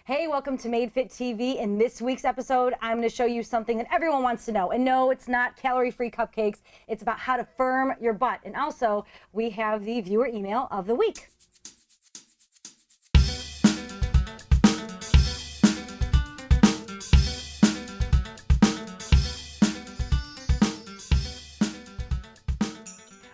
Hey, welcome to Made Fit TV. In this week's episode, I'm going to show you something that everyone wants to know. And no, it's not calorie-free cupcakes. It's about how to firm your butt. And also, we have the viewer email of the week.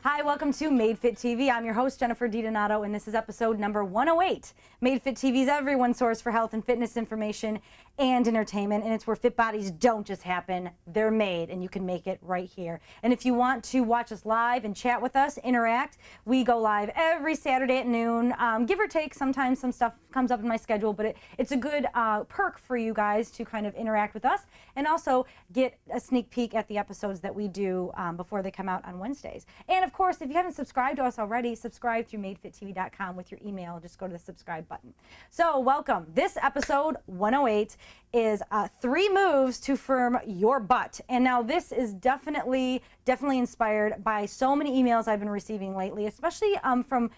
Hi, welcome to Made Fit TV. I'm your host, Jennifer DiDonato, and this is episode number 108. Made Fit TV is everyone's source for health and fitness information and entertainment, and it's where fit bodies don't just happen, they're made, and you can make it right here. And if you want to watch us live and chat with us, interact, we go live every Saturday at noon, give or take. Sometimes some stuff comes up in my schedule, but it's a good perk for you guys to kind of interact with us and also get a sneak peek at the episodes that we do before they come out on Wednesdays. And of course, if you haven't subscribed to us already, subscribe through madefittv.com with your email. Just go to the subscribe button. So welcome. This episode 108 is 3 moves to firm your butt. And now this is definitely inspired by so many emails I've been receiving lately, especially from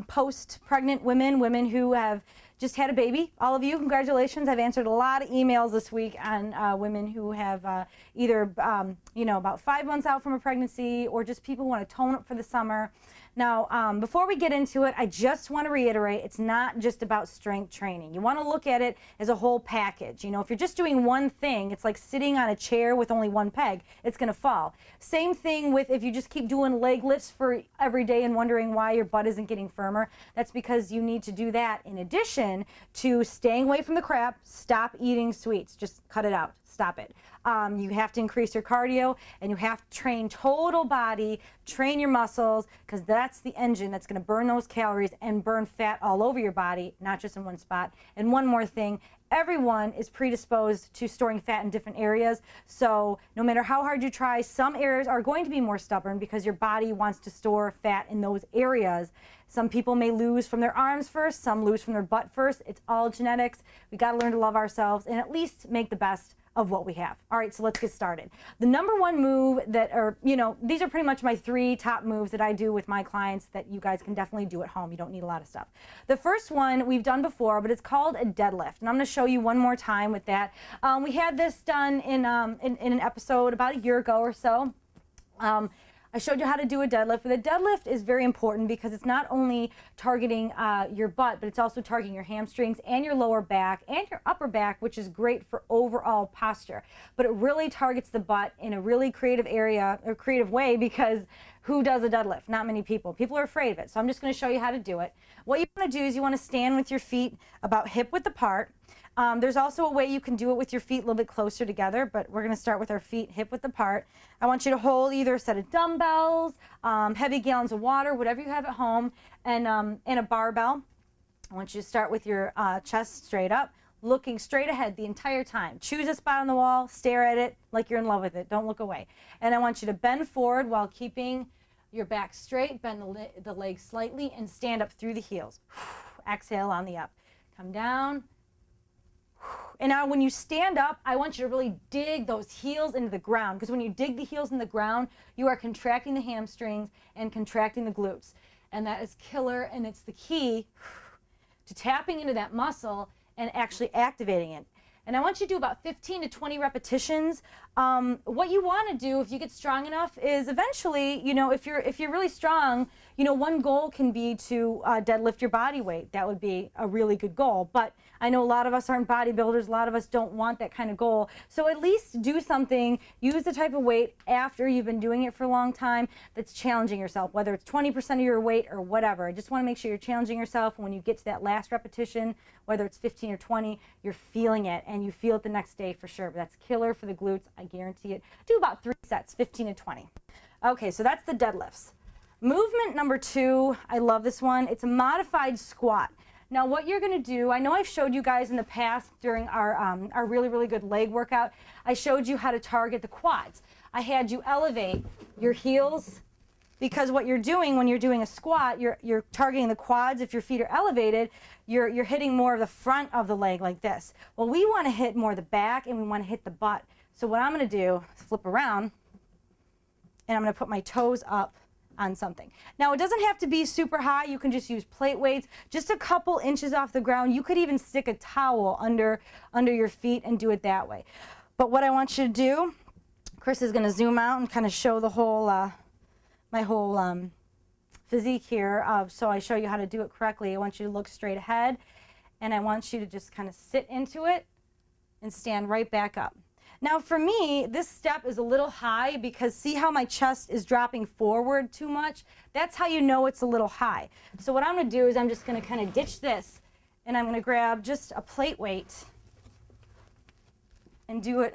post-pregnant women who have just had a baby. All of you, congratulations. I've answered a lot of emails this week on women who have either, about 5 months out from a pregnancy, or just people who want to tone up for the summer. Now, before we get into it, I just want to reiterate, it's not just about strength training. You want to look at it as a whole package. You know, if you're just doing one thing, it's like sitting on a chair with only one peg. It's going to fall. Same thing with if you just keep doing leg lifts for every day and wondering why your butt isn't getting firmer. That's because you need to do that in addition to staying away from the crap. Stop eating sweets. Just cut it out. Stop it. You have to increase your cardio, and you have to train total body, train your muscles, because that's the engine that's going to burn those calories and burn fat all over your body, not just in one spot. And one more thing, everyone is predisposed to storing fat in different areas. So no matter how hard you try, some areas are going to be more stubborn because your body wants to store fat in those areas. Some people may lose from their arms first, some lose from their butt first. It's all genetics. We got to learn to love ourselves and at least make the best of what we have. All right, so let's get started. The number one move that these are pretty much my 3 top moves that I do with my clients that you guys can definitely do at home. You don't need a lot of stuff. The first one we've done before, but it's called a deadlift. And I'm gonna show you one more time with that. We had this done in an episode about a year ago or so. I showed you how to do a deadlift, but the deadlift is very important because it's not only targeting your butt, but it's also targeting your hamstrings and your lower back and your upper back, which is great for overall posture. But it really targets the butt in a really creative area or creative way, because who does a deadlift? Not many people. People are afraid of it. So I'm just going to show you how to do it. What you want to do is you want to stand with your feet about hip width apart. There's also a way you can do it with your feet a little bit closer together, but we're going to start with our feet hip width apart. I want you to hold either a set of dumbbells, heavy gallons of water, whatever you have at home, and a barbell. I want you to start with your chest straight up, looking straight ahead the entire time. Choose a spot on the wall, stare at it like you're in love with it. Don't look away. And I want you to bend forward while keeping your back straight, bend the legs slightly, and stand up through the heels. Exhale on the up. Come down. And now when you stand up, I want you to really dig those heels into the ground, because when you dig the heels in the ground, you are contracting the hamstrings and contracting the glutes. And that is killer, and it's the key to tapping into that muscle and actually activating it. And I want you to do about 15 to 20 repetitions. What you want to do if you get strong enough is eventually, if you're really strong, one goal can be to deadlift your body weight. That would be a really good goal. But I know a lot of us aren't bodybuilders. A lot of us don't want that kind of goal. So at least do something, use the type of weight after you've been doing it for a long time that's challenging yourself, whether it's 20% of your weight or whatever. I just want to make sure you're challenging yourself. When you get to that last repetition, whether it's 15 or 20, you're feeling it, and you feel it the next day for sure. But that's killer for the glutes. I guarantee it. Do about 3 sets, 15 to 20. Okay, so that's the deadlifts. Movement number 2, I love this one. It's a modified squat. Now what you're going to do, I know I've showed you guys in the past during our really, really good leg workout, I showed you how to target the quads. I had you elevate your heels, because what you're doing when you're doing a squat, you're targeting the quads. If your feet are elevated, you're hitting more of the front of the leg like this. Well, we want to hit more the back, and we want to hit the butt. So what I'm going to do is flip around, and I'm going to put my toes up on something. Now, it doesn't have to be super high. You can just use plate weights, just a couple inches off the ground. You could even stick a towel under your feet and do it that way. But what I want you to do, Chris is going to zoom out and kind of show the whole, my whole physique here. So I show you how to do it correctly. I want you to look straight ahead, and I want you to just kind of sit into it and stand right back up. Now for me, this step is a little high because see how my chest is dropping forward too much? That's how you know it's a little high. So what I'm going to do is I'm just going to kind of ditch this, and I'm going to grab just a plate weight and do it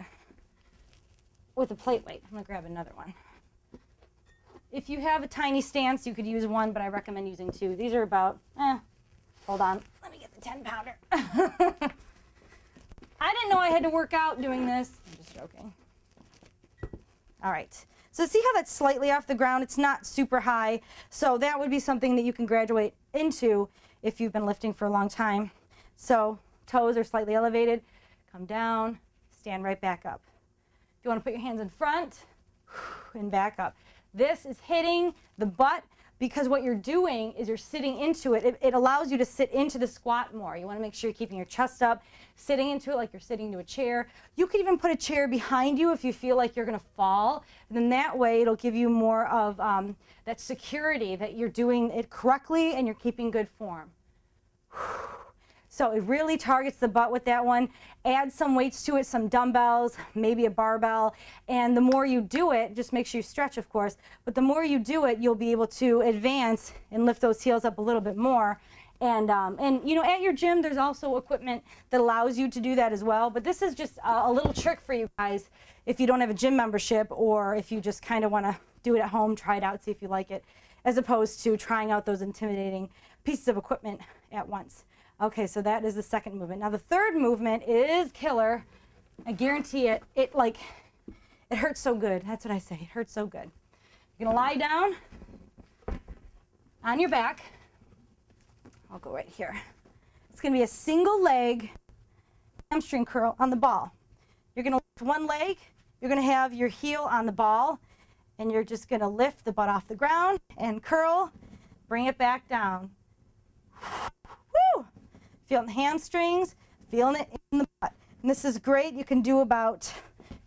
with a plate weight. I'm going to grab another one. If you have a tiny stance, you could use one, but I recommend using two. These are about, hold on, let me get the 10-pounder. I didn't know I had to work out doing this. I'm just joking. All right. So see how that's slightly off the ground? It's not super high. So that would be something that you can graduate into if you've been lifting for a long time. So toes are slightly elevated. Come down, stand right back up. If you want to put your hands in front and back up. This is hitting the butt because what you're doing is you're sitting into it. It allows you to sit into the squat more. You want to make sure you're keeping your chest up, sitting into it like you're sitting into a chair. You could even put a chair behind you if you feel like you're going to fall. And then that way it'll give you more of that security that you're doing it correctly and you're keeping good form. So it really targets the butt with that one. Add some weights to it, some dumbbells, maybe a barbell. And the more you do it, just make sure you stretch, of course, but the more you do it, you'll be able to advance and lift those heels up a little bit more. And you know, at your gym, there's also equipment that allows you to do that as well. But this is just a little trick for you guys if you don't have a gym membership, or if you just kind of want to do it at home, try it out, see if you like it, as opposed to trying out those intimidating pieces of equipment at once. Okay, so that is the second movement. Now the third movement is killer. I guarantee it. It hurts so good. That's what I say. It hurts so good. You're gonna lie down on your back. I'll go right here. It's gonna be a single leg hamstring curl on the ball. You're gonna lift one leg. You're gonna have your heel on the ball, and you're just gonna lift the butt off the ground and curl. Bring it back down. Woo! Feeling the hamstrings, feeling it in the butt. And this is great. You can do about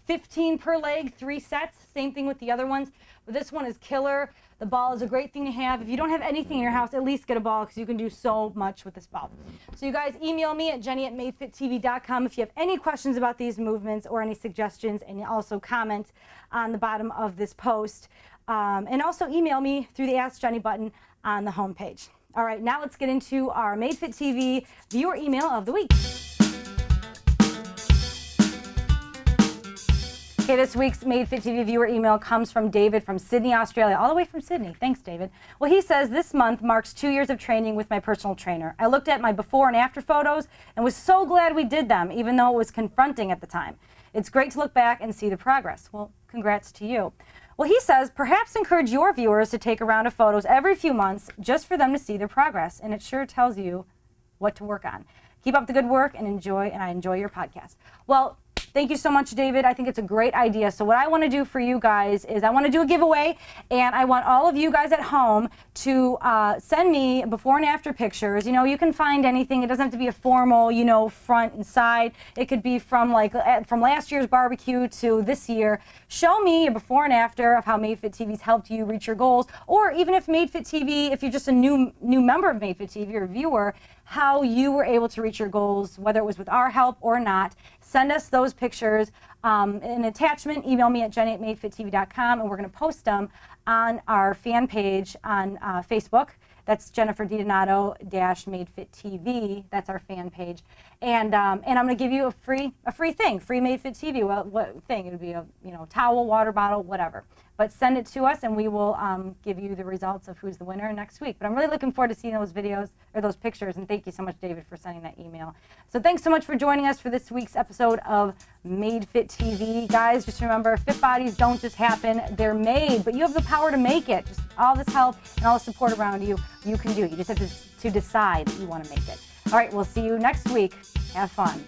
15 per leg, 3 sets. Same thing with the other ones. But this one is killer. The ball is a great thing to have. If you don't have anything in your house, at least get a ball because you can do so much with this ball. So you guys email me at jenny@madefittv.com if you have any questions about these movements or any suggestions, and you also comment on the bottom of this post. And also email me through the Ask Jenny button on the homepage. All right, now let's get into our MadeFit TV viewer email of the week. Okay, this week's MadeFit TV viewer email comes from David from Sydney, Australia, all the way from Sydney. Thanks, David. Well, he says, this month marks 2 years of training with my personal trainer. I looked at my before and after photos and was so glad we did them, even though it was confronting at the time. It's great to look back and see the progress. Well, congrats to you. Well, he says, perhaps encourage your viewers to take a round of photos every few months just for them to see their progress, and it sure tells you what to work on. Keep up the good work and I enjoy your podcast. Well, thank you so much, David. I think it's a great idea. So what I want to do for you guys is I want to do a giveaway, and I want all of you guys at home to send me before and after pictures. You know, you can find anything. It doesn't have to be a formal, you know, front and side. It could be from from last year's barbecue to this year. Show me your before and after of how MadeFit TV's helped you reach your goals, or even if MadeFit TV, if you're just a new member of MadeFit TV or a viewer, how you were able to reach your goals, whether it was with our help or not. Send us those pictures. An attachment, email me at jenny@madefittv.com, and we're going to post them on our fan page on Facebook. That's Jennifer DiDonato-MadeFit TV. That's our fan page. And I'm going to give you a free thing, free MadeFit TV. Well, what thing? It would be a towel, water bottle, whatever. But send it to us, and we will give you the results of who's the winner next week. But I'm really looking forward to seeing those videos or those pictures. And thank you so much, David, for sending that email. So thanks so much for joining us for this week's episode of MadeFit TV. Guys, just remember, fit bodies don't just happen. They're made, but you have the power to make it. Just all this help and all the support around you, you can do. You just have to decide that you want to make it. All right, we'll see you next week. Have fun.